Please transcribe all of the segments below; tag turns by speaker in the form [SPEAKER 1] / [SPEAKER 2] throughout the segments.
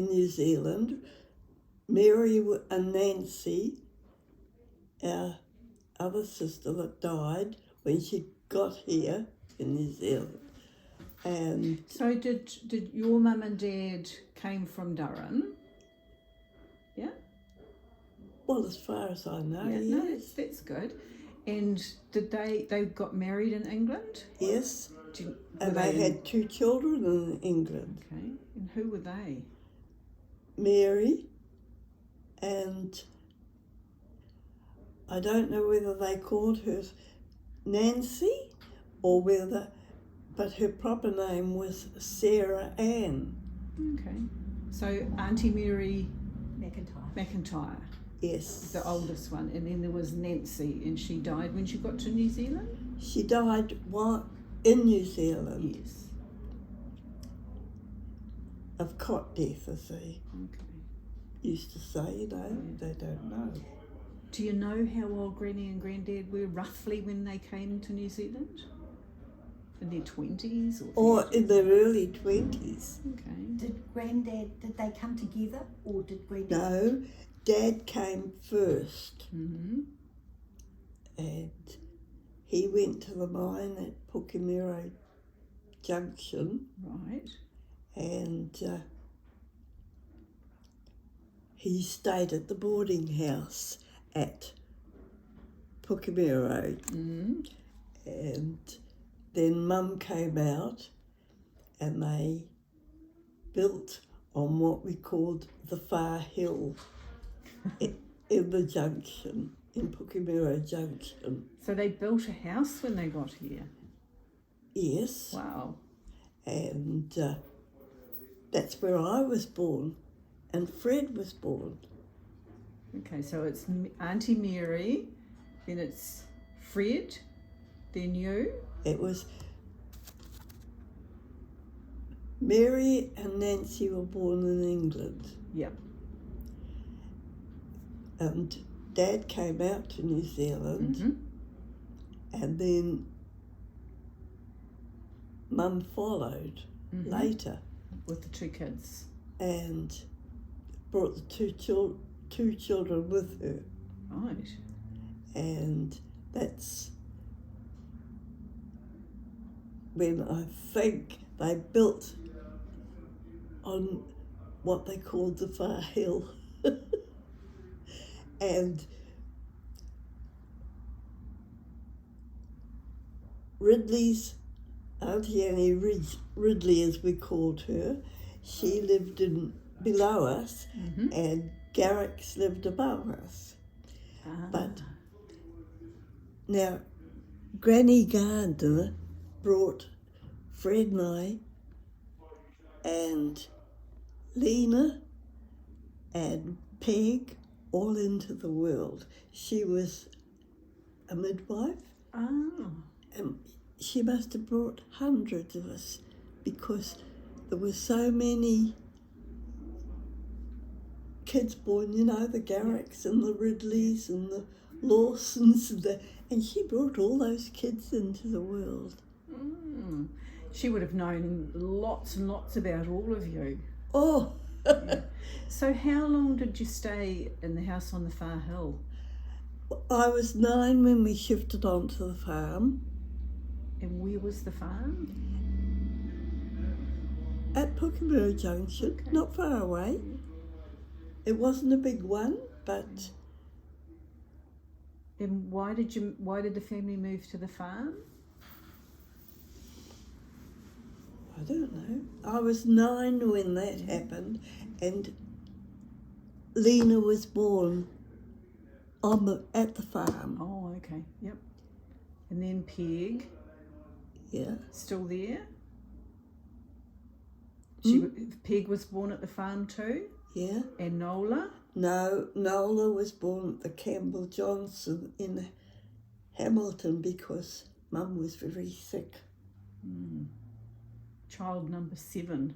[SPEAKER 1] in New Zealand. Mary and Nancy, our other sister that died when she got here in New Zealand. And
[SPEAKER 2] so did your mum and dad came from Durham? Yeah.
[SPEAKER 1] Well, as far as I know,
[SPEAKER 2] Yeah,
[SPEAKER 1] yes.
[SPEAKER 2] no, that's good. And did they got married in England?
[SPEAKER 1] Yes.
[SPEAKER 2] Were
[SPEAKER 1] And they had 2 children in England.
[SPEAKER 2] Okay. And who were they?
[SPEAKER 1] Mary and I don't know whether they called her Nancy or but her proper name was Sarah Ann.
[SPEAKER 2] Okay. So Auntie Mary McIntyre.
[SPEAKER 1] Yes.
[SPEAKER 2] The oldest one. And then there was Nancy, and she died when she got to New Zealand?
[SPEAKER 1] She died in New Zealand.
[SPEAKER 2] Yes.
[SPEAKER 1] Of cot death, as they used to say, they don't know.
[SPEAKER 2] Do you know how old Granny and Granddad were roughly when they came to New Zealand? In their 20s
[SPEAKER 1] or in their early 20s.
[SPEAKER 2] Okay.
[SPEAKER 3] Did they come together, or did Granddad?
[SPEAKER 1] No, Dad came first.
[SPEAKER 2] Mm-hmm.
[SPEAKER 1] And he went to the mine at Pukemiro Junction.
[SPEAKER 2] Right.
[SPEAKER 1] And he stayed at the boarding house at Pukemiro.
[SPEAKER 2] Mm-hmm.
[SPEAKER 1] And then Mum came out and they built on what we called the Far Hill in the junction, in Pukemiro Junction.
[SPEAKER 2] So they built a house when they got here?
[SPEAKER 1] Yes.
[SPEAKER 2] Wow.
[SPEAKER 1] And that's where I was born and Fred was born.
[SPEAKER 2] Okay, so it's Auntie Mary, then it's Fred, then you?
[SPEAKER 1] It was Mary and Nancy were born in England.
[SPEAKER 2] Yep.
[SPEAKER 1] And Dad came out to New Zealand.
[SPEAKER 2] Mm-hmm.
[SPEAKER 1] And then Mum followed later.
[SPEAKER 2] With the 2 kids.
[SPEAKER 1] And brought the two children with her.
[SPEAKER 2] Right.
[SPEAKER 1] And that's when I think they built on what they called the Far Hill. And Ridley's, Auntie Annie Ridley, as we called her, she lived below us, and Garrick's lived above us. But now, Granny Gardner brought Fred and I and Lena and Peg all into the world. She was a midwife.
[SPEAKER 2] Oh.
[SPEAKER 1] And she must have brought hundreds of us because there were so many kids born, the Garricks and the Ridleys and the Lawsons and she brought all those kids into the world.
[SPEAKER 2] Mm. She would have known lots and lots about all of you.
[SPEAKER 1] Oh!
[SPEAKER 2] Yeah. So how long did you stay in the house on the Far Hill?
[SPEAKER 1] I was 9 when we shifted onto the farm.
[SPEAKER 2] And where was the farm?
[SPEAKER 1] At Pukemiro Junction, not far away. It wasn't a big one, but...
[SPEAKER 2] And why did the family move to the farm?
[SPEAKER 1] I don't know. I was 9 when that happened, and Lena was born at the farm.
[SPEAKER 2] Oh, okay, yep. And then Peg.
[SPEAKER 1] Yeah.
[SPEAKER 2] Still there? Peg was born at the farm too?
[SPEAKER 1] Yeah.
[SPEAKER 2] And Nola?
[SPEAKER 1] No, Nola was born at the Campbell Johnson in Hamilton because Mum was very sick.
[SPEAKER 2] Mm. Child number 7.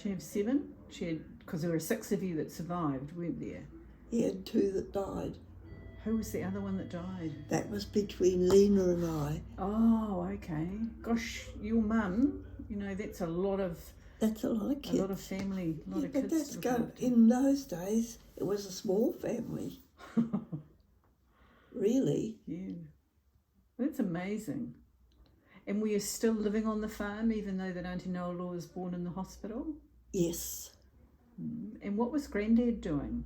[SPEAKER 2] She had 7? Because there were 6 of you that survived, weren't there?
[SPEAKER 1] He had 2 that died.
[SPEAKER 2] Who was the other one that died?
[SPEAKER 1] That was between Lena and I.
[SPEAKER 2] Oh, okay. Gosh, your mum, that's a lot of
[SPEAKER 1] That's a lot of kids.
[SPEAKER 2] A lot of family, a lot
[SPEAKER 1] Yeah,
[SPEAKER 2] of
[SPEAKER 1] but
[SPEAKER 2] kids.
[SPEAKER 1] that's
[SPEAKER 2] to
[SPEAKER 1] go.
[SPEAKER 2] look after.
[SPEAKER 1] In those days, it was a small family. Really?
[SPEAKER 2] Yeah. That's amazing. And were you still living on the farm even though that Auntie Nola was born in the hospital?
[SPEAKER 1] Yes.
[SPEAKER 2] And what was Granddad doing?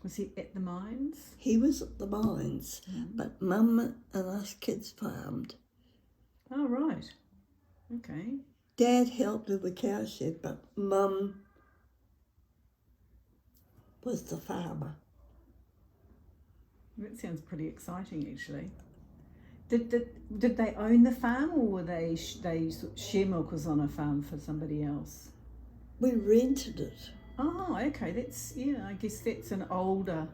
[SPEAKER 2] Was he at the mines?
[SPEAKER 1] He was at the mines, but Mum and us kids farmed.
[SPEAKER 2] Oh, right. Okay.
[SPEAKER 1] Dad helped with the cow shed, but Mum was the farmer.
[SPEAKER 2] That sounds pretty exciting, actually. Did they own the farm, or were they share milkers on a farm for somebody else?
[SPEAKER 1] We rented it.
[SPEAKER 2] Oh, okay. That's, yeah, I guess that's an older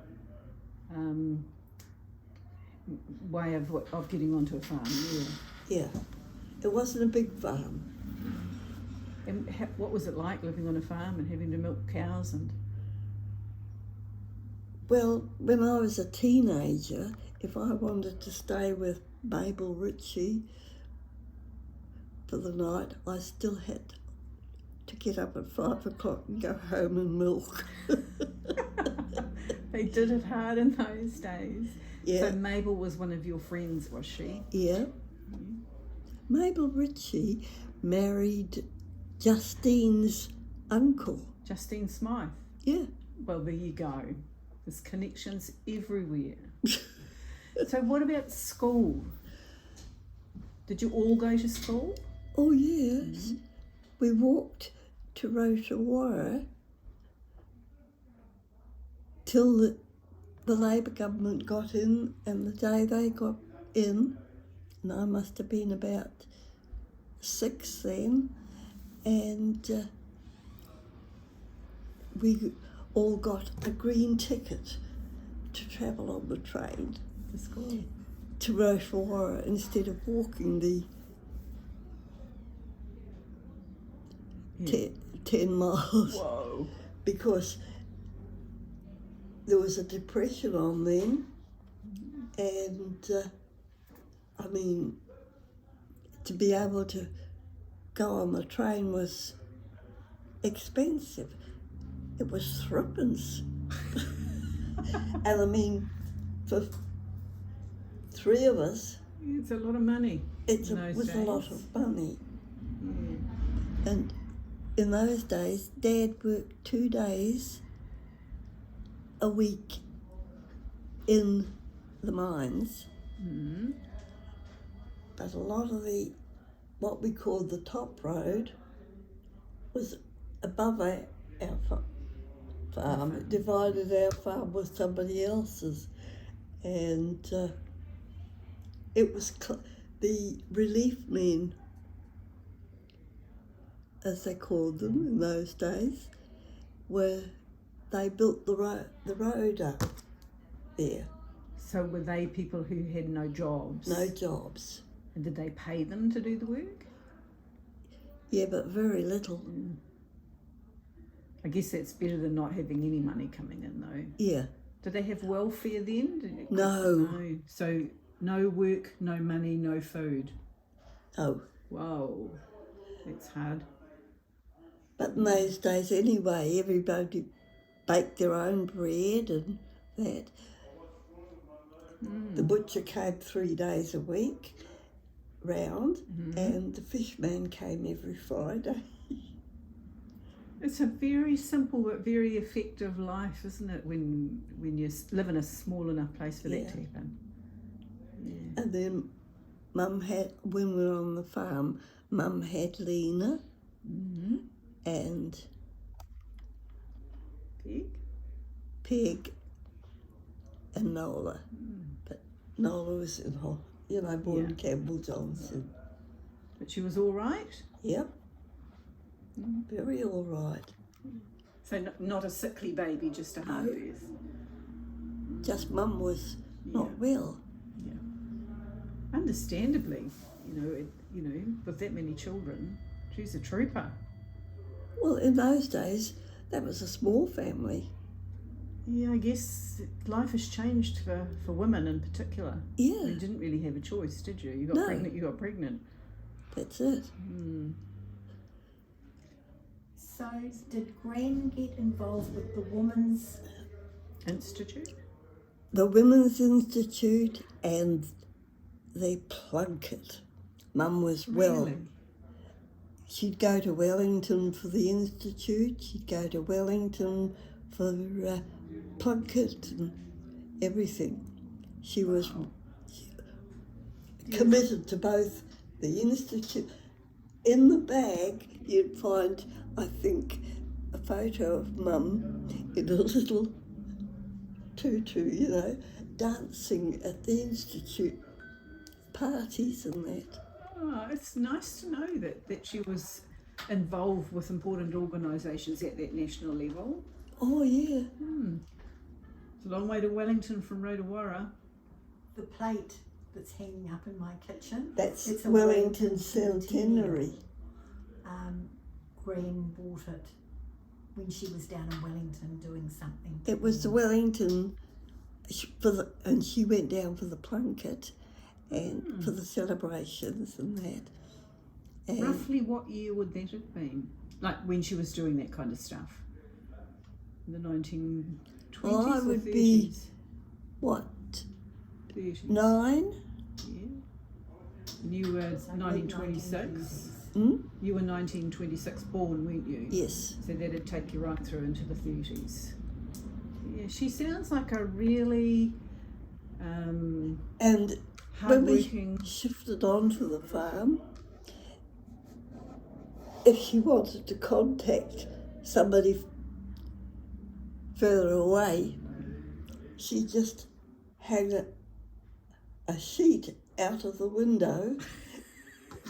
[SPEAKER 2] way of getting onto a farm. Yeah.
[SPEAKER 1] Yeah. It wasn't a big farm.
[SPEAKER 2] And what was it like living on a farm and having to milk cows and?
[SPEAKER 1] Well, when I was a teenager, if I wanted to stay with Mabel Ritchie for the night, I still had to get up at 5 o'clock and go home and milk.
[SPEAKER 2] They did it hard in those days.
[SPEAKER 1] Yeah.
[SPEAKER 2] So Mabel was one of your friends, was she?
[SPEAKER 1] Yeah. Mabel Ritchie married Justine's uncle.
[SPEAKER 2] Justine Smythe.
[SPEAKER 1] Yeah.
[SPEAKER 2] Well, there you go. There's connections everywhere. So what about school? Did you all go to school?
[SPEAKER 1] Oh, yes. We walked to Rotorua till the Labor government got in, and the day they got in, and I must have been about 6 then, and we all got a green ticket to travel on the train
[SPEAKER 2] To school.
[SPEAKER 1] to Rotorua instead of walking the
[SPEAKER 2] Yeah.
[SPEAKER 1] 10 miles.
[SPEAKER 2] Whoa.
[SPEAKER 1] Because there was a depression on then, and I mean, to be able to go on the train was expensive. It was threepence. And I mean, for 3 of us,
[SPEAKER 2] It's a lot of money.
[SPEAKER 1] it
[SPEAKER 2] in those
[SPEAKER 1] was a lot
[SPEAKER 2] days.
[SPEAKER 1] of money.
[SPEAKER 2] Yeah.
[SPEAKER 1] And in those days, Dad worked 2 days a week in the mines. But a lot of what we called the top road, was above our farm. It divided our farm with somebody else's. And it was the relief men, as they called them in those days, they built the road up there.
[SPEAKER 2] So were they people who had no jobs?
[SPEAKER 1] No jobs.
[SPEAKER 2] And did they pay them to do the work?
[SPEAKER 1] Yeah, but very little.
[SPEAKER 2] I guess that's better than not having any money coming in, though.
[SPEAKER 1] Yeah.
[SPEAKER 2] Did they have welfare then?
[SPEAKER 1] No.
[SPEAKER 2] No. So no work, no money, no food.
[SPEAKER 1] Oh.
[SPEAKER 2] Whoa, that's hard.
[SPEAKER 1] But in those days anyway, everybody baked their own bread and that. The butcher came 3 days a week round, and the fishman came every Friday.
[SPEAKER 2] It's a very simple but very effective life, isn't it, when you live in a small enough place for that to happen? Yeah.
[SPEAKER 1] And then Mum had, when we were on the farm, Mum had Lena and Peg and Nola. But Nola was born in Campbell Johnson.
[SPEAKER 2] But she was all right?
[SPEAKER 1] Yep. Very all right.
[SPEAKER 2] So not a sickly baby, just a hard birth?
[SPEAKER 1] Just Mum was not well.
[SPEAKER 2] Yeah. Understandably, with that many children, she's a trooper.
[SPEAKER 1] Well, in those days, that was a small family.
[SPEAKER 2] Yeah, I guess life has changed for women in particular.
[SPEAKER 1] Yeah.
[SPEAKER 2] You didn't really have a choice, did you? You got pregnant.
[SPEAKER 1] That's it.
[SPEAKER 3] So did Gran get involved with the Women's
[SPEAKER 2] Institute?
[SPEAKER 1] The Women's Institute and the Plunket. Mum was well.
[SPEAKER 2] Really?
[SPEAKER 1] She'd go to Wellington for the Institute, she'd go to Wellington for Plunket and everything. She was committed to both the Institute. In the bag, you'd find, I think, a photo of Mum in a little tutu, you know, dancing at the Institute parties and that.
[SPEAKER 2] Oh, it's nice to know that she was involved with important organisations at that national level.
[SPEAKER 1] Oh, yeah.
[SPEAKER 2] It's a long way to Wellington from Rotowara.
[SPEAKER 3] the plate that's hanging up in my kitchen.
[SPEAKER 1] That's
[SPEAKER 3] It's a
[SPEAKER 1] Wellington Centenary.
[SPEAKER 3] Gran bought it when she was down in Wellington doing something.
[SPEAKER 1] It was the Wellington, and she went down for the Plunket and for the celebrations and that. And
[SPEAKER 2] Roughly what year would that have been? Like when she was doing that kind of stuff? In the 1920s
[SPEAKER 1] Well, I
[SPEAKER 2] or
[SPEAKER 1] would
[SPEAKER 2] 30s?
[SPEAKER 1] be, what,
[SPEAKER 2] 30s.
[SPEAKER 1] 9?
[SPEAKER 2] Yeah. And you were
[SPEAKER 3] So
[SPEAKER 2] 1926?
[SPEAKER 1] Hmm?
[SPEAKER 2] You were 1926 born, weren't you?
[SPEAKER 1] Yes.
[SPEAKER 2] So that'd take you right through into the 30s. Yeah, she sounds like a really
[SPEAKER 1] And when we
[SPEAKER 2] hardworking.
[SPEAKER 1] shifted onto the farm, if she wanted to contact somebody further away, she just hung a sheet out of the window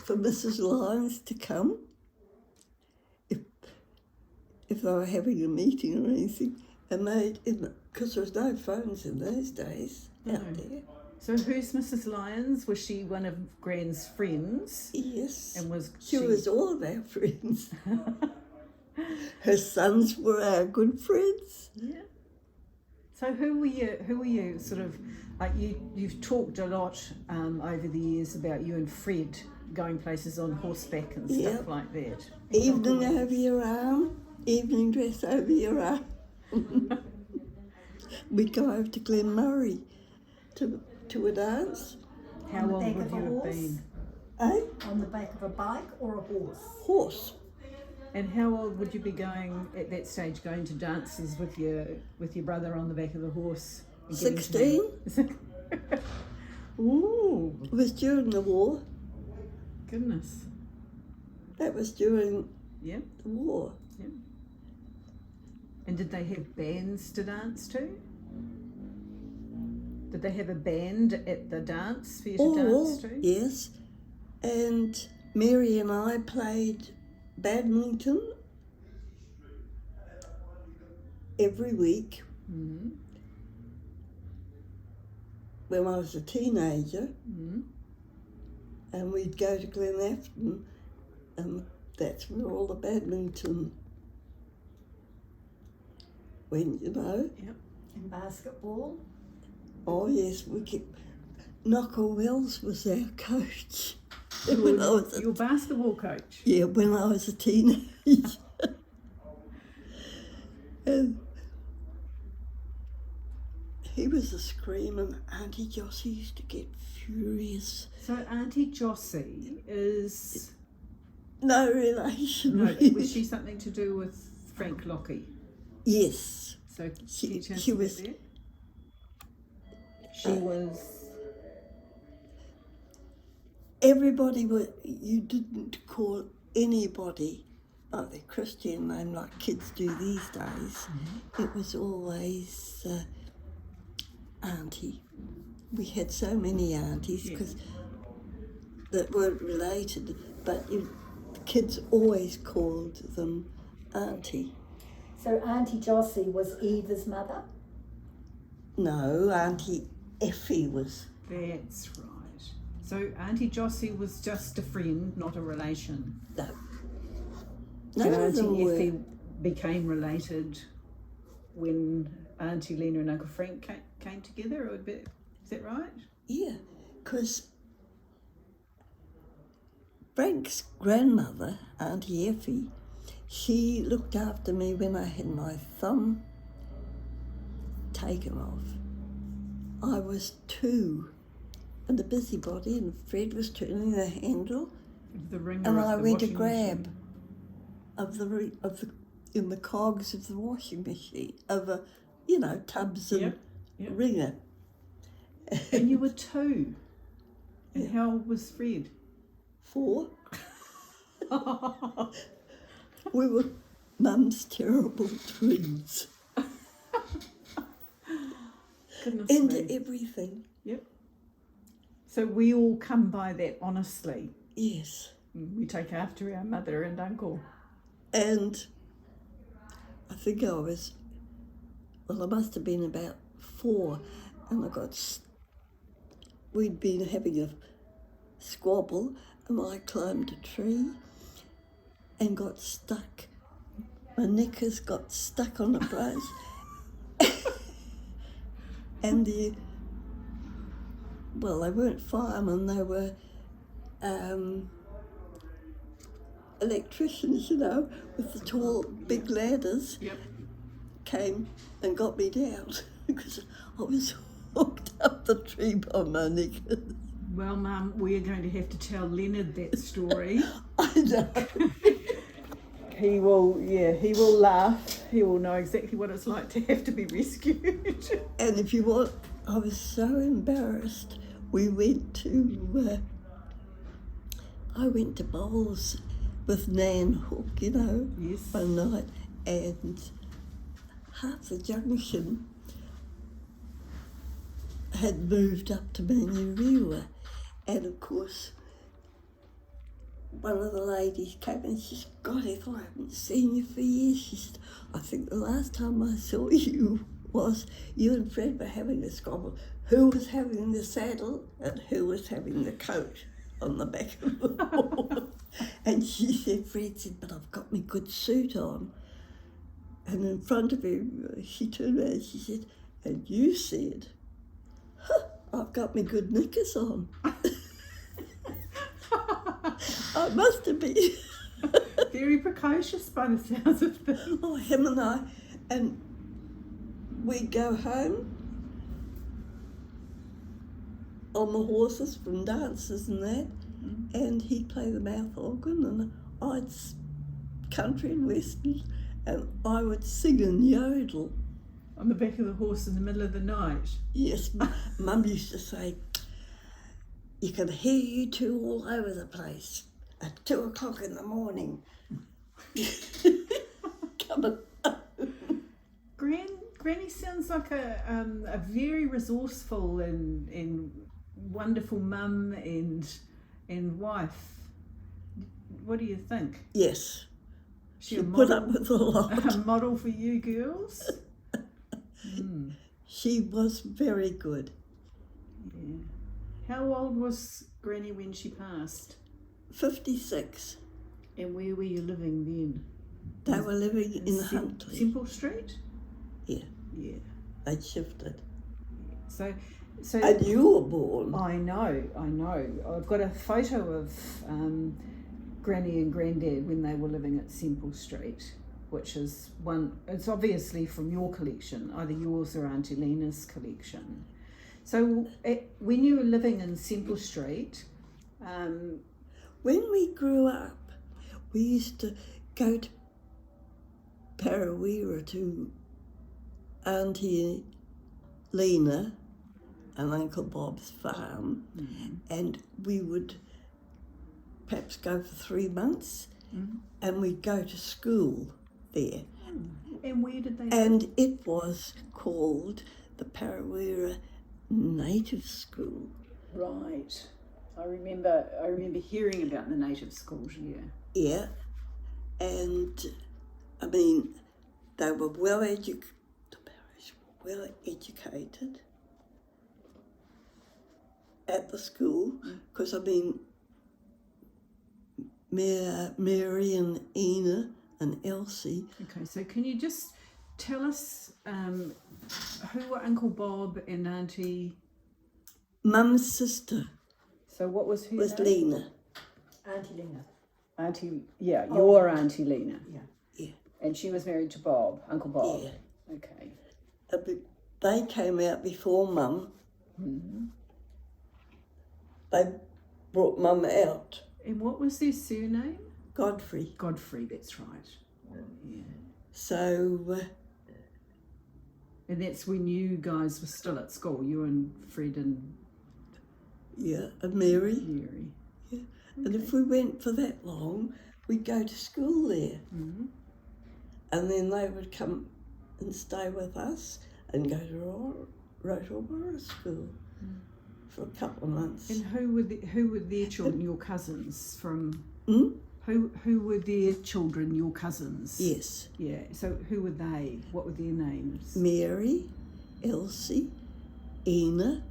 [SPEAKER 1] for Mrs. Lyons to come if they were having a meeting or anything. And because there was no phones in those days out there.
[SPEAKER 2] So who's Mrs. Lyons? Was she one of Gran's friends?
[SPEAKER 1] Yes.
[SPEAKER 2] And was
[SPEAKER 1] She was all of our friends. Her sons were our good friends.
[SPEAKER 2] Yeah. So who were you sort of like you've talked a lot over the years about you and Fred going places on horseback and stuff
[SPEAKER 1] Yep.
[SPEAKER 2] like that.
[SPEAKER 1] Evening over your arm, evening dress over your arm. We'd go over to Glenmurray to a dance.
[SPEAKER 2] How
[SPEAKER 3] On the
[SPEAKER 2] old
[SPEAKER 3] back
[SPEAKER 2] would
[SPEAKER 3] of a
[SPEAKER 2] you have
[SPEAKER 3] horse?
[SPEAKER 2] been?
[SPEAKER 3] On the back of a bike or a horse?
[SPEAKER 1] Horse.
[SPEAKER 2] And how old would you be going at that stage, going to dances with your brother on the back of the horse? And getting to
[SPEAKER 1] 16.
[SPEAKER 2] Ooh,
[SPEAKER 1] It was during the war.
[SPEAKER 2] goodness.
[SPEAKER 1] That was during
[SPEAKER 2] Yeah.
[SPEAKER 1] the war.
[SPEAKER 2] And did they have bands to dance to? Did they have a band at the dance for you to dance to?
[SPEAKER 1] Yes. And Mary and I played badminton every week
[SPEAKER 2] Mm-hmm.
[SPEAKER 1] when I was a teenager.
[SPEAKER 2] Mm-hmm.
[SPEAKER 1] And we'd go to Glenafton, and that's where all the badminton went, you know.
[SPEAKER 3] And basketball?
[SPEAKER 1] Oh yes, we kept. Knocker Wells was our coach. When I was
[SPEAKER 2] Your basketball coach.
[SPEAKER 1] when I was a teenager. And he was a screaming. Auntie Jossie used to get furious.
[SPEAKER 2] So Auntie Jossie is
[SPEAKER 1] No relation.
[SPEAKER 2] no,
[SPEAKER 1] really.
[SPEAKER 2] was she something to do with Frank Lockie?
[SPEAKER 1] Yes.
[SPEAKER 2] So
[SPEAKER 1] She-
[SPEAKER 2] can you tell us
[SPEAKER 1] she
[SPEAKER 2] about
[SPEAKER 1] was-
[SPEAKER 2] that? She was
[SPEAKER 1] Everybody you didn't call anybody by their Christian name like kids do these days. It was always auntie. We had so many aunties because that weren't related, but the kids always called them auntie.
[SPEAKER 3] So Auntie Jossie was Eva's mother?
[SPEAKER 1] No, Auntie Effie was.
[SPEAKER 2] That's right. So Auntie Jossie was just a friend, not a relation.
[SPEAKER 1] No.
[SPEAKER 2] So
[SPEAKER 1] None of them
[SPEAKER 2] Auntie
[SPEAKER 1] were.
[SPEAKER 2] Effie became related when Auntie Lena and Uncle Frank came together. Is that right?
[SPEAKER 1] Yeah, because Frank's grandmother, Auntie Effie, she looked after me when I had my thumb taken off. I was 2 and a busybody, and Fred was turning the handle,
[SPEAKER 2] The ringer
[SPEAKER 1] and
[SPEAKER 2] of
[SPEAKER 1] I
[SPEAKER 2] the
[SPEAKER 1] went to
[SPEAKER 2] washing
[SPEAKER 1] grab
[SPEAKER 2] machine.
[SPEAKER 1] of the in the cogs of the washing machine, of a, tubs and
[SPEAKER 2] Yep, yep.
[SPEAKER 1] wringer.
[SPEAKER 2] And you were 2. And
[SPEAKER 1] Yeah.
[SPEAKER 2] how old was Fred?
[SPEAKER 1] 4. We were Mum's terrible twins.
[SPEAKER 2] Goodness
[SPEAKER 1] Into
[SPEAKER 2] me.
[SPEAKER 1] everything.
[SPEAKER 2] Yep. So we all come by that honestly.
[SPEAKER 1] Yes.
[SPEAKER 2] We take after our mother and uncle.
[SPEAKER 1] And I think I must have been about 4, and we'd been having a squabble, and I climbed a tree and got stuck. My knickers got stuck on a branch. And they weren't firemen, they were electricians, with the tall, big ladders,
[SPEAKER 2] Yep.
[SPEAKER 1] came and got me down because I was hooked up the tree by my knickers.
[SPEAKER 2] Well, Mum, we're going to have to tell Leonard that story.
[SPEAKER 1] I know.
[SPEAKER 2] He will laugh. He will know exactly what it's like to have to be rescued.
[SPEAKER 1] And if you want, I was so embarrassed. I went to bowls with Nan Hook,
[SPEAKER 2] Yes.
[SPEAKER 1] one night, and half the junction had moved up to Manurewa, and of course one of the ladies came and she said, "God, Ethel, I haven't seen you for years." She said, "I think the last time I saw you was you and Fred were having a squabble. Who was having the saddle and who was having the coat on the back of the horse?" And she said, Fred said, "But I've got my good suit on." And in front of him, she turned around and she said, "And you said, I've got my good knickers on." I must have been.
[SPEAKER 2] Very precocious by the sounds of things.
[SPEAKER 1] Oh, him and we'd go home on the horses from dances and that, and he'd play the mouth organ, and I'd country and western, and I would sing and yodel.
[SPEAKER 2] On the back of the horse in the middle of the night.
[SPEAKER 1] Yes, Mum used to say, "You can hear you two all over the place at 2 o'clock in the morning." Coming home.
[SPEAKER 2] Granny sounds like a very resourceful and wonderful mum and wife. What do you think?
[SPEAKER 1] Yes,
[SPEAKER 2] She
[SPEAKER 1] she
[SPEAKER 2] a
[SPEAKER 1] put
[SPEAKER 2] model,
[SPEAKER 1] up with a lot.
[SPEAKER 2] a model for you girls?
[SPEAKER 1] She was very good.
[SPEAKER 2] Yeah. How old was Granny when she passed?
[SPEAKER 1] 56.
[SPEAKER 2] And where were you living then?
[SPEAKER 1] They were living in Huntley.
[SPEAKER 2] Simple Street?
[SPEAKER 1] Yeah,
[SPEAKER 2] Yeah.
[SPEAKER 1] they'd shifted.
[SPEAKER 2] So
[SPEAKER 1] And you were born.
[SPEAKER 2] I know. I've got a photo of Granny and Granddad when they were living at Simple Street, which is it's obviously from your collection, either yours or Auntie Lena's collection. So when you were living in Simple Street,
[SPEAKER 1] When we grew up, we used to go to Parawira to Auntie Lena and Uncle Bob's farm, and we would perhaps go for 3 months, and we'd go to school there.
[SPEAKER 2] and where did they
[SPEAKER 1] And it was called the Parawira Native School.
[SPEAKER 2] Right. I remember hearing about the native schools, yeah.
[SPEAKER 1] Yeah, and I mean, they were well educated. At the school, because I mean, Mary and Ina and Elsie.
[SPEAKER 2] Okay, so can you just tell us who were Uncle Bob and Auntie?
[SPEAKER 1] Mum's sister
[SPEAKER 2] So what was her
[SPEAKER 1] was
[SPEAKER 2] name?
[SPEAKER 1] Lena.
[SPEAKER 3] Auntie Lena.
[SPEAKER 2] Auntie, yeah, your Auntie Lena.
[SPEAKER 3] Yeah.
[SPEAKER 2] And she was married to Bob, Uncle Bob.
[SPEAKER 1] Yeah.
[SPEAKER 2] Okay.
[SPEAKER 1] They came out before Mum.
[SPEAKER 2] Mm-hmm.
[SPEAKER 1] They brought Mum out.
[SPEAKER 2] And what was their surname?
[SPEAKER 1] Godfrey.
[SPEAKER 2] Godfrey, that's right. Yeah.
[SPEAKER 1] So,
[SPEAKER 2] And that's when you guys were still at school, you and Fred and
[SPEAKER 1] yeah, and Mary.
[SPEAKER 2] Mary.
[SPEAKER 1] Yeah. And if we went for that long, we'd go to school there.
[SPEAKER 2] Mm-hmm.
[SPEAKER 1] And then they would come and stay with us and go to Rotorua School for a couple of months.
[SPEAKER 2] And who were their children, your cousins from...
[SPEAKER 1] Hmm?
[SPEAKER 2] Who were their children, your cousins?
[SPEAKER 1] Yes.
[SPEAKER 2] Yeah, so who were they? What were their names?
[SPEAKER 1] Mary, Elsie, Ina,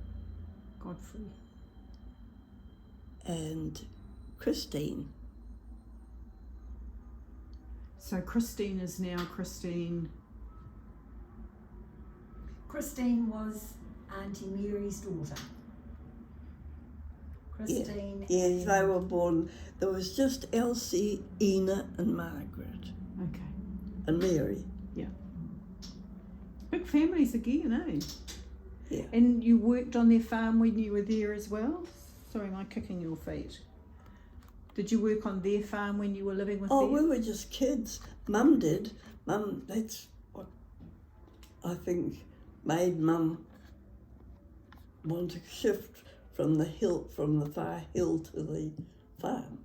[SPEAKER 2] Godfrey.
[SPEAKER 1] and Christine.
[SPEAKER 2] So Christine is now Christine...
[SPEAKER 3] Christine was Auntie Mary's daughter. Christine.
[SPEAKER 1] Yes, they were born. There was just Elsie, Ina, and Margaret,
[SPEAKER 2] Okay.
[SPEAKER 1] and Mary.
[SPEAKER 2] Big families again, eh?
[SPEAKER 1] Yeah.
[SPEAKER 2] And you worked on their farm when you were there as well? Sorry, am I kicking your feet? Did you work on their farm when you were living with
[SPEAKER 1] Oh,
[SPEAKER 2] them?
[SPEAKER 1] we were just kids. Mum did. Mum, that's what I think made Mum want to shift from the far hill to the farm,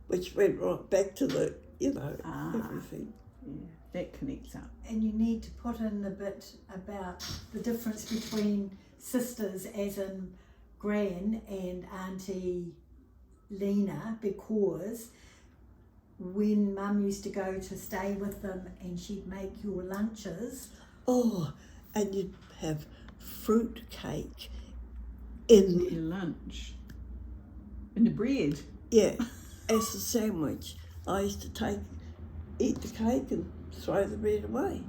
[SPEAKER 1] which went right back to the, everything.
[SPEAKER 2] Yeah, that connects up.
[SPEAKER 3] And you need to put in the bit about the difference between sisters, as in Gran and Auntie Lena, because when Mum used to go to stay with them and she'd make your lunches.
[SPEAKER 1] Oh, and you'd have fruit cake in
[SPEAKER 2] Your lunch. And the bread.
[SPEAKER 1] yeah, as a sandwich. I used to eat the cake and throw the bread away.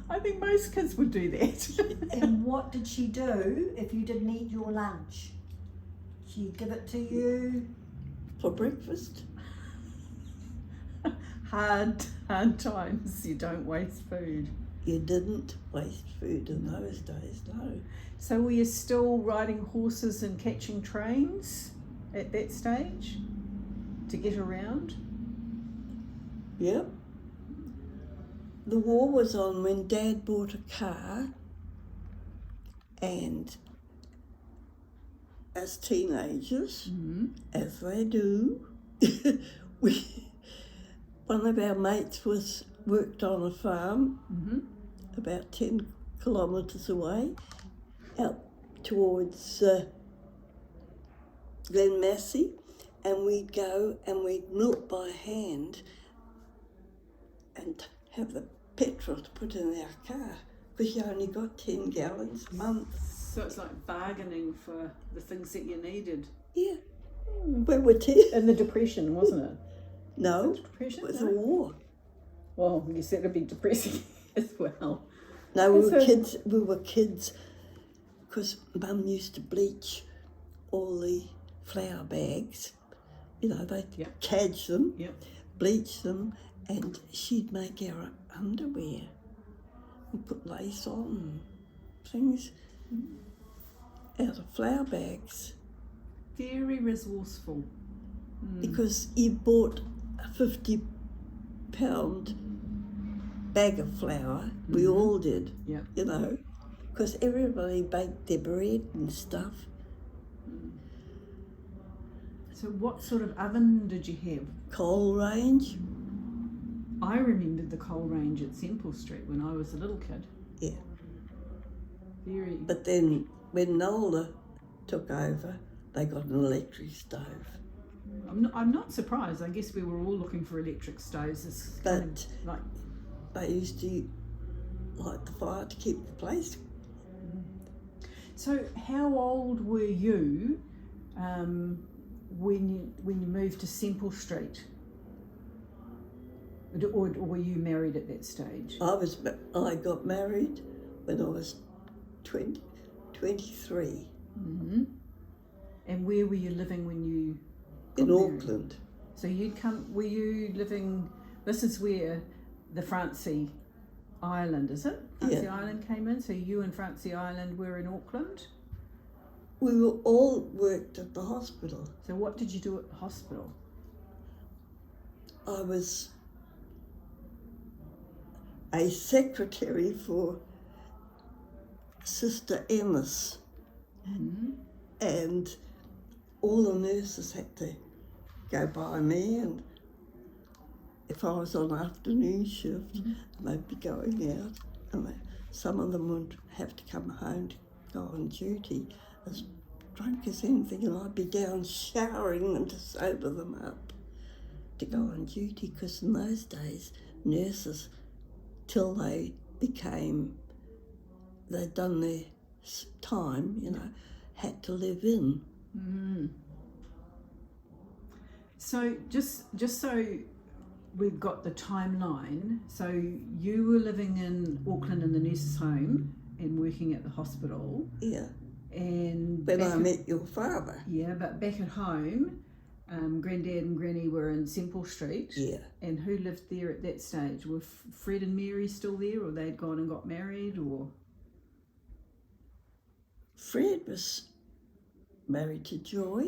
[SPEAKER 2] I think most kids would do that.
[SPEAKER 3] And what did she do if you didn't eat your lunch? She'd give it to you.
[SPEAKER 1] For breakfast.
[SPEAKER 2] Hard times. You don't waste food.
[SPEAKER 1] You didn't waste food in those days, no.
[SPEAKER 2] So were you still riding horses and catching trains at that stage to get around?
[SPEAKER 1] Yep. The war was on when Dad bought a car, and as teenagers, as they do, one of our mates worked on a farm about 10 kilometres away, out towards Glen Massey, and we'd go and we'd milk by hand and have the petrol to put in our car, because you only got 10 gallons a month.
[SPEAKER 2] So it's like bargaining for the things that you needed.
[SPEAKER 1] Yeah, we were 10.
[SPEAKER 2] In the Depression, wasn't it?
[SPEAKER 1] No,
[SPEAKER 2] Depression?
[SPEAKER 1] it was
[SPEAKER 2] No?
[SPEAKER 1] a war.
[SPEAKER 2] Well, you said it'd be depressing as well.
[SPEAKER 1] No, we
[SPEAKER 2] So-
[SPEAKER 1] were kids, because Mum used to bleach all the flour bags. They'd
[SPEAKER 2] Yep.
[SPEAKER 1] cadge them,
[SPEAKER 2] Yep.
[SPEAKER 1] bleach them, and she'd make our underwear and put lace on and things out of flour bags,
[SPEAKER 2] Very resourceful.
[SPEAKER 1] because you bought a £50 bag of flour. We all did,
[SPEAKER 2] Yep.
[SPEAKER 1] because everybody baked their bread and stuff.
[SPEAKER 2] So what sort of oven did you have?
[SPEAKER 1] Coal range,
[SPEAKER 2] I remembered the coal range at Semple Street when I was a little kid.
[SPEAKER 1] yeah.
[SPEAKER 2] Very.
[SPEAKER 1] But then when Nola took over, they got an electric stove.
[SPEAKER 2] I'm not surprised. I guess we were all looking for electric stoves. It's kind of
[SPEAKER 1] But
[SPEAKER 2] like
[SPEAKER 1] they used to light the fire to keep the place.
[SPEAKER 2] So, how old were you when you moved to Semple Street, or were you married at that stage?
[SPEAKER 1] I got married when I was 23
[SPEAKER 2] Mm-hmm. And where were you living when you got
[SPEAKER 1] in
[SPEAKER 2] married?
[SPEAKER 1] Auckland.
[SPEAKER 2] So you'd come. Were you living This is where the Francie Island, is it? Francie
[SPEAKER 1] Yeah.
[SPEAKER 2] Island came in. So you and Francie Island were in Auckland.
[SPEAKER 1] We were all worked at the hospital.
[SPEAKER 2] So what did you do at the hospital?
[SPEAKER 1] I was a secretary for Sister Ennis, and all the nurses had to go by me, and if I was on afternoon shift, they'd be going out, and some of them would have to come home to go on duty as drunk as anything, and I'd be down showering them to sober them up to go on duty, because in those days, nurses, till they'd done their time, had to live in.
[SPEAKER 2] So just so we've got the timeline, so you were living in Auckland in the nurse's home and working at the hospital.
[SPEAKER 1] Yeah.
[SPEAKER 2] And
[SPEAKER 1] When I met your father.
[SPEAKER 2] Yeah, but back at home, Granddad and Granny were in Semple Street.
[SPEAKER 1] Yeah.
[SPEAKER 2] And who lived there at that stage? Were Fred and Mary still there, or they'd gone and got married, or?
[SPEAKER 1] Fred was married to Joy.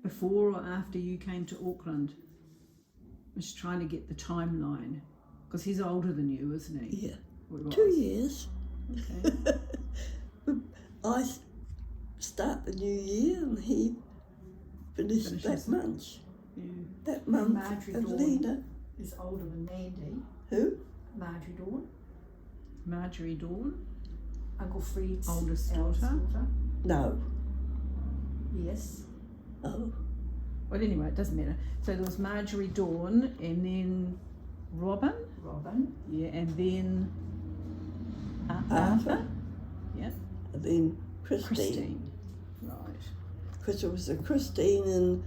[SPEAKER 2] Before or after you came to Auckland? I'm just trying to get the timeline, because he's older than you, isn't he?
[SPEAKER 1] Yeah.
[SPEAKER 2] Or he was?
[SPEAKER 1] 2 years.
[SPEAKER 2] Okay.
[SPEAKER 1] I start the new year and he finished
[SPEAKER 2] Finishes
[SPEAKER 1] that month.
[SPEAKER 2] Yeah.
[SPEAKER 1] That month
[SPEAKER 3] Marjorie
[SPEAKER 1] of
[SPEAKER 3] Dawn.
[SPEAKER 1] Lena.
[SPEAKER 3] Is older than Mandy.
[SPEAKER 1] Who?
[SPEAKER 3] Marjorie Dawn.
[SPEAKER 2] Marjorie Dawn,
[SPEAKER 3] Uncle Fred's
[SPEAKER 2] Oldest
[SPEAKER 3] eldest
[SPEAKER 2] daughter.
[SPEAKER 1] No.
[SPEAKER 3] Yes.
[SPEAKER 1] Oh.
[SPEAKER 2] well anyway, it doesn't matter. So there was Marjorie Dawn, and then Robin,
[SPEAKER 3] Robin.
[SPEAKER 2] yeah, and then
[SPEAKER 1] Arthur.
[SPEAKER 2] Yeah.
[SPEAKER 1] And then Christine.
[SPEAKER 2] Christine, right.
[SPEAKER 1] Because there was a Christine in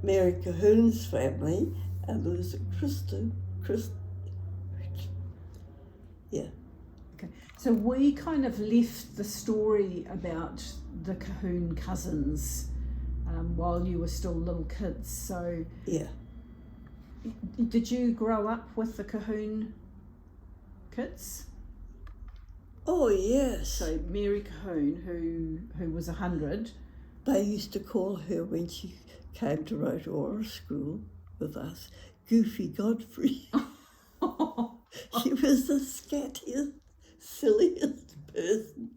[SPEAKER 1] Mary Cahoon's family, and there was a yeah.
[SPEAKER 2] Okay, so we kind of left the story about the Cahoon cousins while you were still little kids. So
[SPEAKER 1] Yeah.
[SPEAKER 2] did you grow up with the Cahoon kids?
[SPEAKER 1] Oh, yes.
[SPEAKER 2] So Mary Cahoon, who was 100.
[SPEAKER 1] They used to call her, when she came to Rotorua School with us, Goofy Godfrey. She was the scattiest, silliest person.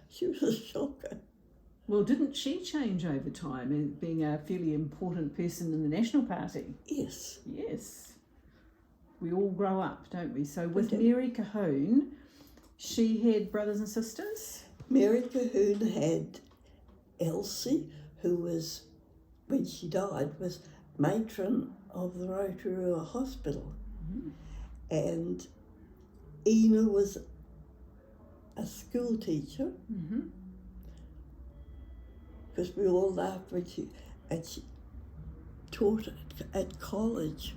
[SPEAKER 1] She was a shocker.
[SPEAKER 2] Well, didn't she change over time in being a fairly important person in the National Party?
[SPEAKER 1] Yes.
[SPEAKER 2] Yes. We all grow up, don't we? So with
[SPEAKER 1] do.
[SPEAKER 2] Mary Cahoon, she had brothers and sisters?
[SPEAKER 1] Mary Cahoon had Elsie, who was, when she died, was matron of the Rotorua Hospital. And Ina was a school teacher, because we all laughed when she taught at college,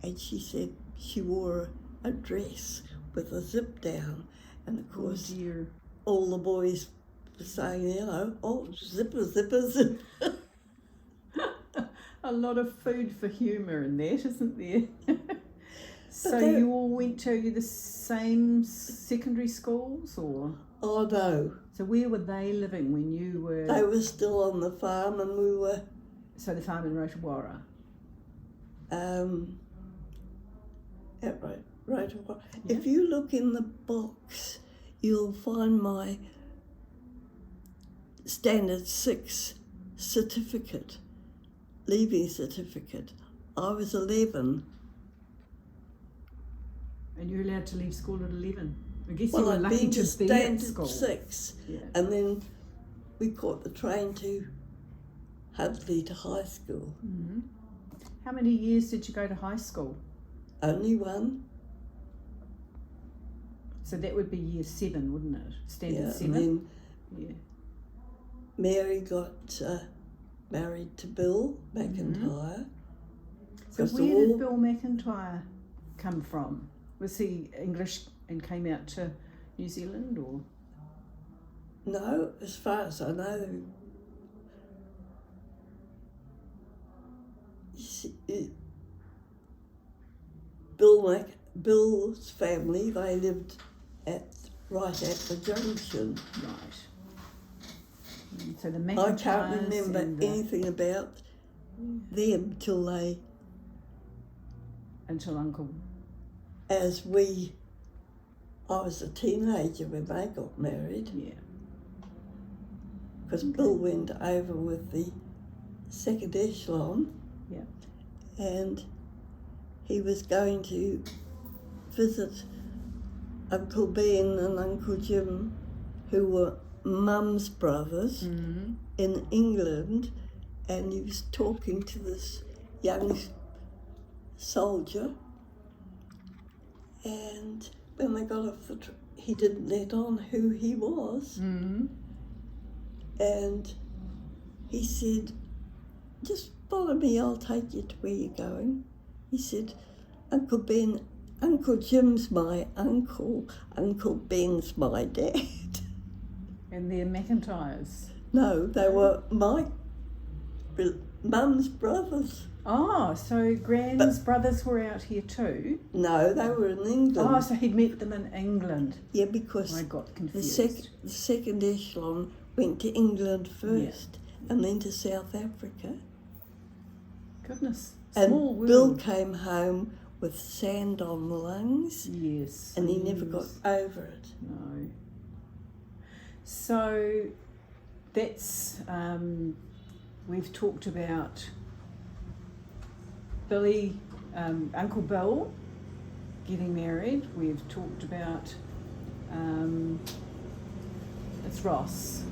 [SPEAKER 1] and she said she wore a dress with a zip down, and of course
[SPEAKER 2] dear.
[SPEAKER 1] all the boys were saying, oh, zipper, zipper, zipper.
[SPEAKER 2] A lot of food for humour in that, isn't there? So
[SPEAKER 1] they-
[SPEAKER 2] you all went to the same secondary schools, or?
[SPEAKER 1] Oh no,
[SPEAKER 2] So where were they living when you were?
[SPEAKER 1] they were still on the farm, and we were
[SPEAKER 2] So the farm in Rotorua.
[SPEAKER 1] at Rotorua.
[SPEAKER 2] Yeah.
[SPEAKER 1] If you look in the box, you'll find my Standard 6 certificate, leaving certificate. I was 11.
[SPEAKER 2] And you're allowed to leave school at 11. I guess you
[SPEAKER 1] Well,
[SPEAKER 2] were
[SPEAKER 1] I'd
[SPEAKER 2] lucky
[SPEAKER 1] been
[SPEAKER 2] to
[SPEAKER 1] to
[SPEAKER 2] be at
[SPEAKER 1] Standard
[SPEAKER 2] school.
[SPEAKER 1] 6,
[SPEAKER 2] Yeah.
[SPEAKER 1] and then we caught the train to Huddley to high school.
[SPEAKER 2] How many years did you go to high school?
[SPEAKER 1] Only one.
[SPEAKER 2] So that would be year 7, wouldn't it? Standard
[SPEAKER 1] Yeah,
[SPEAKER 2] 7.
[SPEAKER 1] and then
[SPEAKER 2] Yeah.
[SPEAKER 1] Mary got married to Bill McIntyre.
[SPEAKER 2] So
[SPEAKER 1] Because
[SPEAKER 2] where did Bill McIntyre come from? Was he English and came out to New Zealand, or?
[SPEAKER 1] No, as far as I know, Bill's family, they lived right at the junction.
[SPEAKER 2] Right. And so the
[SPEAKER 1] I
[SPEAKER 2] McIntyres
[SPEAKER 1] can't remember
[SPEAKER 2] and
[SPEAKER 1] anything about them
[SPEAKER 2] until Uncle.
[SPEAKER 1] I was a teenager when they got married,
[SPEAKER 2] Yeah.
[SPEAKER 1] because Bill went over with the second echelon.
[SPEAKER 2] Yeah.
[SPEAKER 1] And he was going to visit Uncle Ben and Uncle Jim, who were Mum's brothers,
[SPEAKER 2] Mm-hmm.
[SPEAKER 1] in England, and he was talking to this young soldier, and when they got off he didn't let on who he was,
[SPEAKER 2] Mm-hmm.
[SPEAKER 1] and he said, "Just follow me, I'll take you to where you're going." He said, "Uncle Jim's my uncle, Uncle Ben's my dad."
[SPEAKER 2] And they're McIntyres.
[SPEAKER 1] No, they were my Mum's brothers.
[SPEAKER 2] Oh, so Gran's brothers were out here too?
[SPEAKER 1] No, they were in England.
[SPEAKER 2] Oh, so he'd met them in England.
[SPEAKER 1] Yeah, because
[SPEAKER 2] I got
[SPEAKER 1] the
[SPEAKER 2] confused.
[SPEAKER 1] second echelon went to England first, and then to South Africa.
[SPEAKER 2] Goodness.
[SPEAKER 1] And
[SPEAKER 2] Small
[SPEAKER 1] Bill
[SPEAKER 2] world.
[SPEAKER 1] came home with sand on the lungs,
[SPEAKER 2] Yes.
[SPEAKER 1] and he never got
[SPEAKER 2] yes.
[SPEAKER 1] over it.
[SPEAKER 2] No. So that's, we've talked about Billy, Uncle Bill getting married. We've talked about, it's Ross.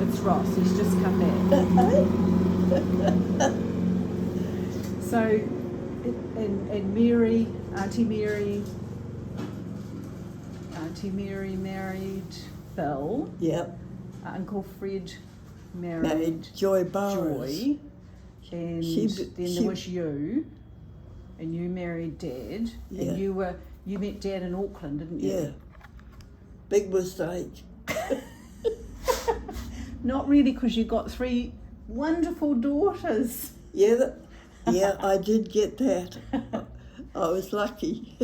[SPEAKER 2] It's Ross, he's just come back. So, and Mary, Auntie Mary married Bill.
[SPEAKER 1] Yep,
[SPEAKER 2] Uncle Fred
[SPEAKER 1] married
[SPEAKER 2] married
[SPEAKER 1] Joy Burrows.
[SPEAKER 2] Joy. And then
[SPEAKER 1] she-
[SPEAKER 2] there was you, and you married Dad.
[SPEAKER 1] Yeah.
[SPEAKER 2] And you met Dad in Auckland, didn't you?
[SPEAKER 1] Yeah, big mistake.
[SPEAKER 2] Not really, because you got 3 wonderful daughters.
[SPEAKER 1] Yeah, I did get that. I was lucky.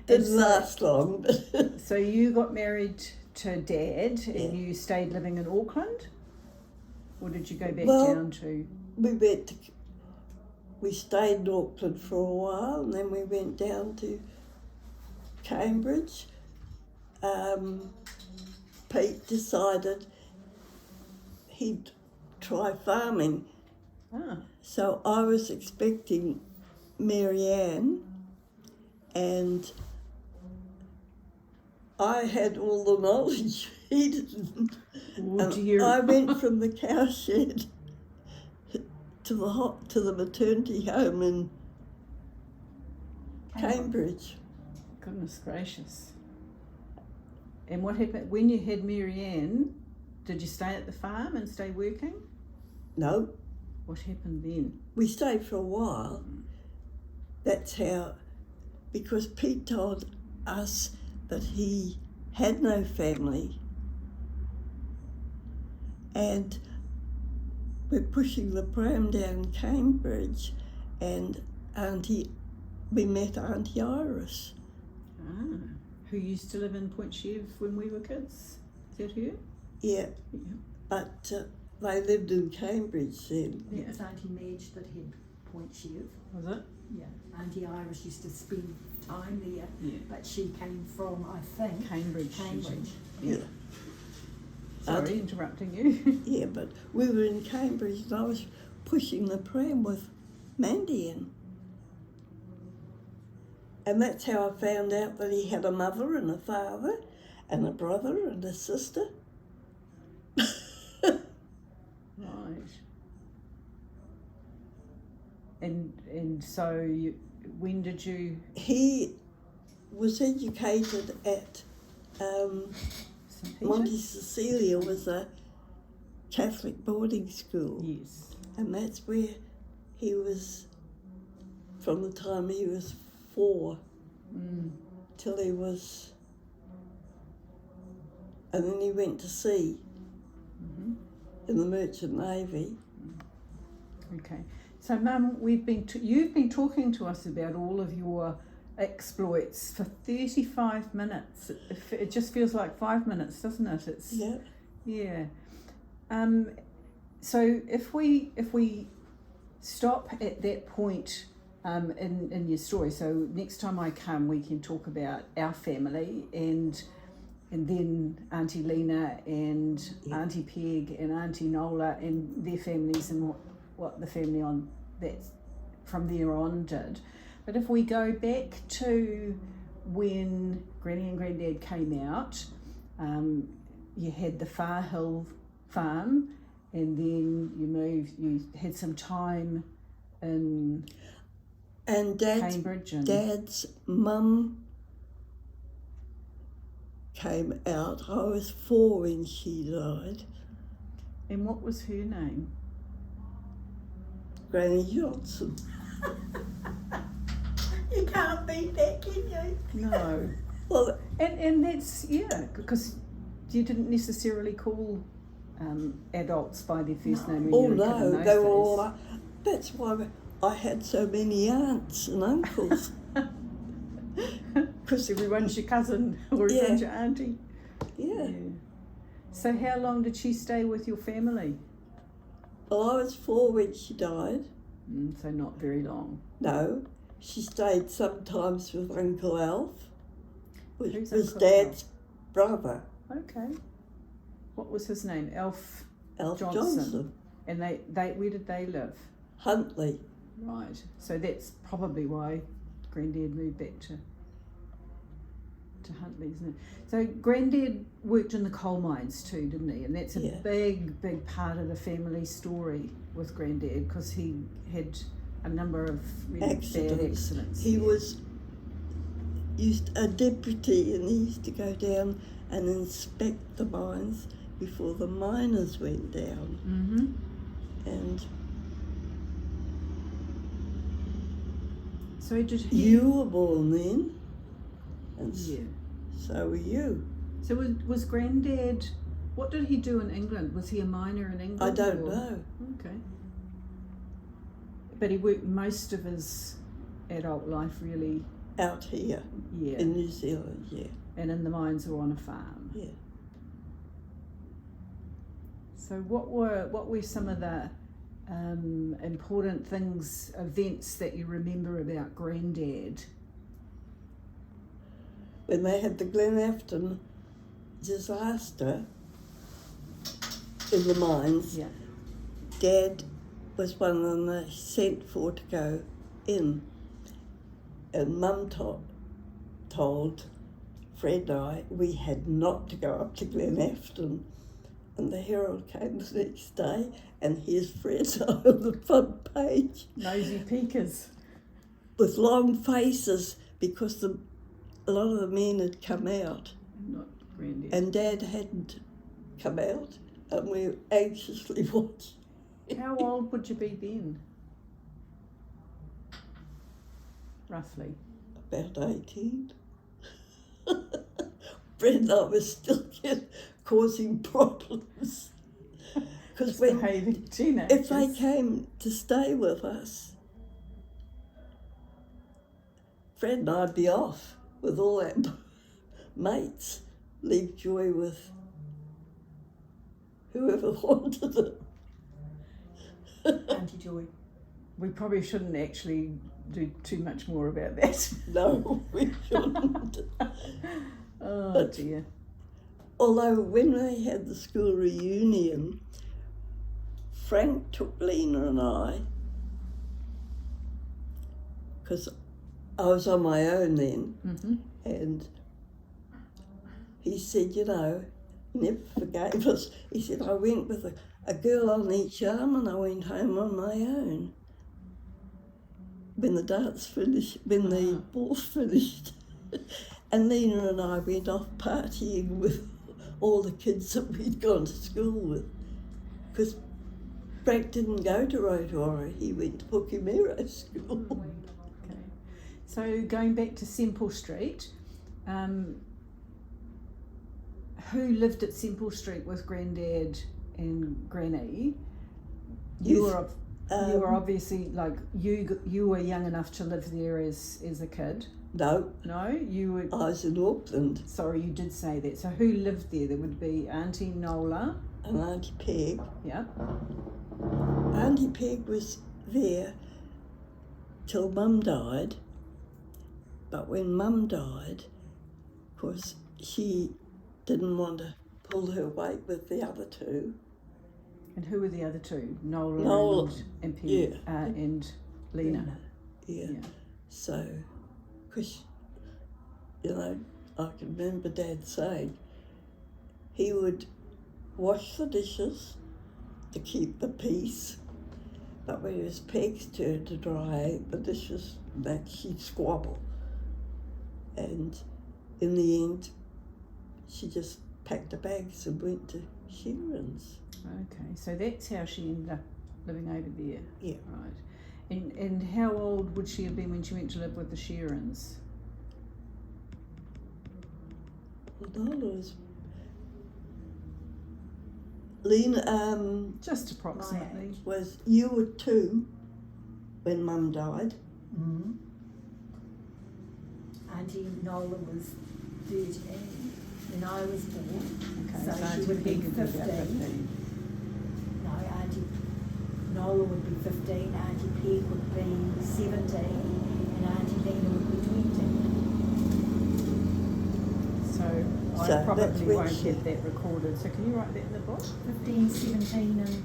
[SPEAKER 1] Didn't
[SPEAKER 2] so-
[SPEAKER 1] last long, but
[SPEAKER 2] So you got married to Dad, and
[SPEAKER 1] Yeah.
[SPEAKER 2] you stayed living in Auckland, or did you go back
[SPEAKER 1] Well-
[SPEAKER 2] down to?
[SPEAKER 1] we stayed in Auckland for a while, and then we went down to Cambridge. Pete decided he'd try farming,
[SPEAKER 2] Ah,
[SPEAKER 1] so I was expecting Marianne, and I had all the knowledge he didn't.
[SPEAKER 2] oh
[SPEAKER 1] And
[SPEAKER 2] dear.
[SPEAKER 1] I went from the cowshed to the maternity home in Cambridge.
[SPEAKER 2] Goodness gracious. And what happened when you had Marianne? Did you stay at the farm and stay working?
[SPEAKER 1] No,
[SPEAKER 2] What happened then?
[SPEAKER 1] we stayed for a while. That's how, because Pete told us that he had no family, and we're pushing the pram down Cambridge, and we met Auntie Iris.
[SPEAKER 2] Ah, who used to live in Point Chev when we were kids? Is that her?
[SPEAKER 1] Yeah,
[SPEAKER 2] Yeah.
[SPEAKER 1] but they lived in Cambridge then.
[SPEAKER 3] It was Auntie Madge that had Point Chev.
[SPEAKER 2] Was it?
[SPEAKER 3] Yeah, Auntie Iris used to spend time there,
[SPEAKER 2] Yeah.
[SPEAKER 3] but she came from, I think,
[SPEAKER 2] Cambridge.
[SPEAKER 3] Cambridge.
[SPEAKER 1] Yeah.
[SPEAKER 2] Sorry, interrupting you.
[SPEAKER 1] Yeah, but we were in Cambridge, and I was pushing the pram with Mandy in. And that's how I found out that he had a mother and a father and a brother and a sister.
[SPEAKER 2] Right. And so when did you?
[SPEAKER 1] He was educated at
[SPEAKER 2] St. Peter?
[SPEAKER 1] Monte Cecilia, was a Catholic boarding school.
[SPEAKER 2] Yes.
[SPEAKER 1] And that's where he was from the time he was 4 till he was, and then he went to sea. in the Merchant Navy.
[SPEAKER 2] Okay. So, Mum, you've been talking to us about all of your exploits for 35 minutes. It just feels like 5 minutes, doesn't it? It's
[SPEAKER 1] Yeah.
[SPEAKER 2] yeah. So if we stop at that point in your story, so next time I come, we can talk about our family and then Auntie Lena and Auntie Peg and Auntie Nola and their families and what the family on that from there on did. But if we go back to when Granny and Granddad came out, you had the Far Hill farm, and then you had some time in Cambridge. And
[SPEAKER 1] Dad's mum came out. I was 4 when she died.
[SPEAKER 2] And what was her name?
[SPEAKER 1] Granny Johnson.
[SPEAKER 3] You can't beat that, can you?
[SPEAKER 2] No.
[SPEAKER 1] Well,
[SPEAKER 2] And that's, because you didn't necessarily call adults by their first name. When
[SPEAKER 1] oh
[SPEAKER 2] you were a kid in
[SPEAKER 1] no,
[SPEAKER 2] those
[SPEAKER 1] they were
[SPEAKER 2] days.
[SPEAKER 1] all. That's why I had so many aunts and uncles.
[SPEAKER 2] Because everyone's your cousin or everyone's your auntie.
[SPEAKER 1] Yeah.
[SPEAKER 2] So how long did she stay with your family?
[SPEAKER 1] Well, I was 4 when she died.
[SPEAKER 2] So not very long.
[SPEAKER 1] No, she stayed sometimes with Uncle Alf, which
[SPEAKER 2] Who's
[SPEAKER 1] was
[SPEAKER 2] Uncle
[SPEAKER 1] Dad's brother,
[SPEAKER 2] Okay. What was his name? Alf
[SPEAKER 1] Alf
[SPEAKER 2] Johnson.
[SPEAKER 1] Johnson.
[SPEAKER 2] And they where did they live?
[SPEAKER 1] Huntley.
[SPEAKER 2] Right. So that's probably why Granddad moved back to Huntley, isn't it? So Granddad worked in the coal mines too, didn't he? And that's a big part of the family story with Granddad, because he had a number of really bad accidents.
[SPEAKER 1] He was a deputy, and he used to go down and inspect the mines before the miners went down.
[SPEAKER 2] Mm-hmm.
[SPEAKER 1] And
[SPEAKER 2] so did he?
[SPEAKER 1] You were born then, and
[SPEAKER 2] Yeah.
[SPEAKER 1] so were you.
[SPEAKER 2] So was Granddad? What did he do in England? Was he a miner in England?
[SPEAKER 1] I don't know.
[SPEAKER 2] Okay. But he worked most of his adult life really
[SPEAKER 1] Out here in New Zealand, yeah.
[SPEAKER 2] and in the mines or on a farm.
[SPEAKER 1] Yeah.
[SPEAKER 2] So what were some of the important events that you remember about Granddad?
[SPEAKER 1] When they had the Glenafton disaster in the mines, Dad was one of them they sent for to go in. And Mum told Fred and I we had not to go up to Glenafton. And the Herald came the next day, and here's Fred on the front page.
[SPEAKER 2] Nosy peekers.
[SPEAKER 1] With long faces, because a lot of the men had come out.
[SPEAKER 2] Not Granddad.
[SPEAKER 1] And Dad hadn't come out, and we were anxiously watching.
[SPEAKER 2] How old would you be then? Roughly.
[SPEAKER 1] About 18. Fred and I were still causing problems. Because
[SPEAKER 2] Behaving teenagers.
[SPEAKER 1] if they came to stay with us, Fred and I'd be off with all our mates, leave Joy with whoever wanted it.
[SPEAKER 3] Auntie Joy.
[SPEAKER 2] We probably shouldn't actually do too much more about that.
[SPEAKER 1] No, we shouldn't.
[SPEAKER 2] Oh dear.
[SPEAKER 1] Although when they had the school reunion, Frank took Lena and I, because I was on my own then, and he said, he never forgave us. He said, I went with a girl on each arm and I went home on my own. When the dance finished, when the ball finished. And Lena and I went off partying with all the kids that we'd gone to school with. Because Frank didn't go to Rotorua, he went to Pukimiro School.
[SPEAKER 2] Okay. So going back to Semple Street, who lived at Semple Street with Granddad and Granny,
[SPEAKER 1] Yes.
[SPEAKER 2] you were
[SPEAKER 1] Um,
[SPEAKER 2] obviously like you were young enough to live there as a kid.
[SPEAKER 1] No,
[SPEAKER 2] No, you were.
[SPEAKER 1] I was in Auckland,
[SPEAKER 2] Sorry, you did say that. So who lived there? There would be Auntie Nola.
[SPEAKER 1] and Auntie Peg.
[SPEAKER 2] Yeah.
[SPEAKER 1] Auntie Peg was there till Mum died, but when Mum died, of course, she didn't want to pull her weight with the other two.
[SPEAKER 2] And who were the other two? Nola,
[SPEAKER 1] Nola,
[SPEAKER 2] and Peg,
[SPEAKER 1] yeah.
[SPEAKER 2] and Lena.
[SPEAKER 1] Yeah.
[SPEAKER 2] Yeah.
[SPEAKER 1] So, because, you know, I can remember Dad saying he would wash the dishes to keep the peace, but when it was Peg's turn to dry the dishes, that she'd squabble. And in the end, she just packed her bags and went to Sheeran's.
[SPEAKER 2] Okay, so that's how she ended up living over there.
[SPEAKER 1] Yeah.
[SPEAKER 2] Right. And how old would she have been when she went to live with the Sheerans?
[SPEAKER 1] Lola was... Lena,
[SPEAKER 2] Just approximately.
[SPEAKER 1] was, you were 2 when Mum died.
[SPEAKER 3] Mm-hmm. Auntie Nola was 13 when I was born.
[SPEAKER 2] Okay,
[SPEAKER 3] So
[SPEAKER 2] so
[SPEAKER 3] she
[SPEAKER 2] Auntie
[SPEAKER 3] would be
[SPEAKER 2] Peg would be about
[SPEAKER 3] 15.
[SPEAKER 2] 15.
[SPEAKER 3] No, Auntie Nola would be 15, Auntie Peg would be 17, and Auntie Lena would be 20.
[SPEAKER 2] So I
[SPEAKER 1] So that's
[SPEAKER 2] probably
[SPEAKER 1] when
[SPEAKER 2] won't
[SPEAKER 1] she-
[SPEAKER 2] get that recorded. So can you write that in the book?
[SPEAKER 3] 15, 17 and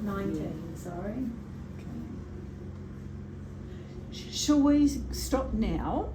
[SPEAKER 3] 19, sorry.
[SPEAKER 2] Okay. Shall we stop now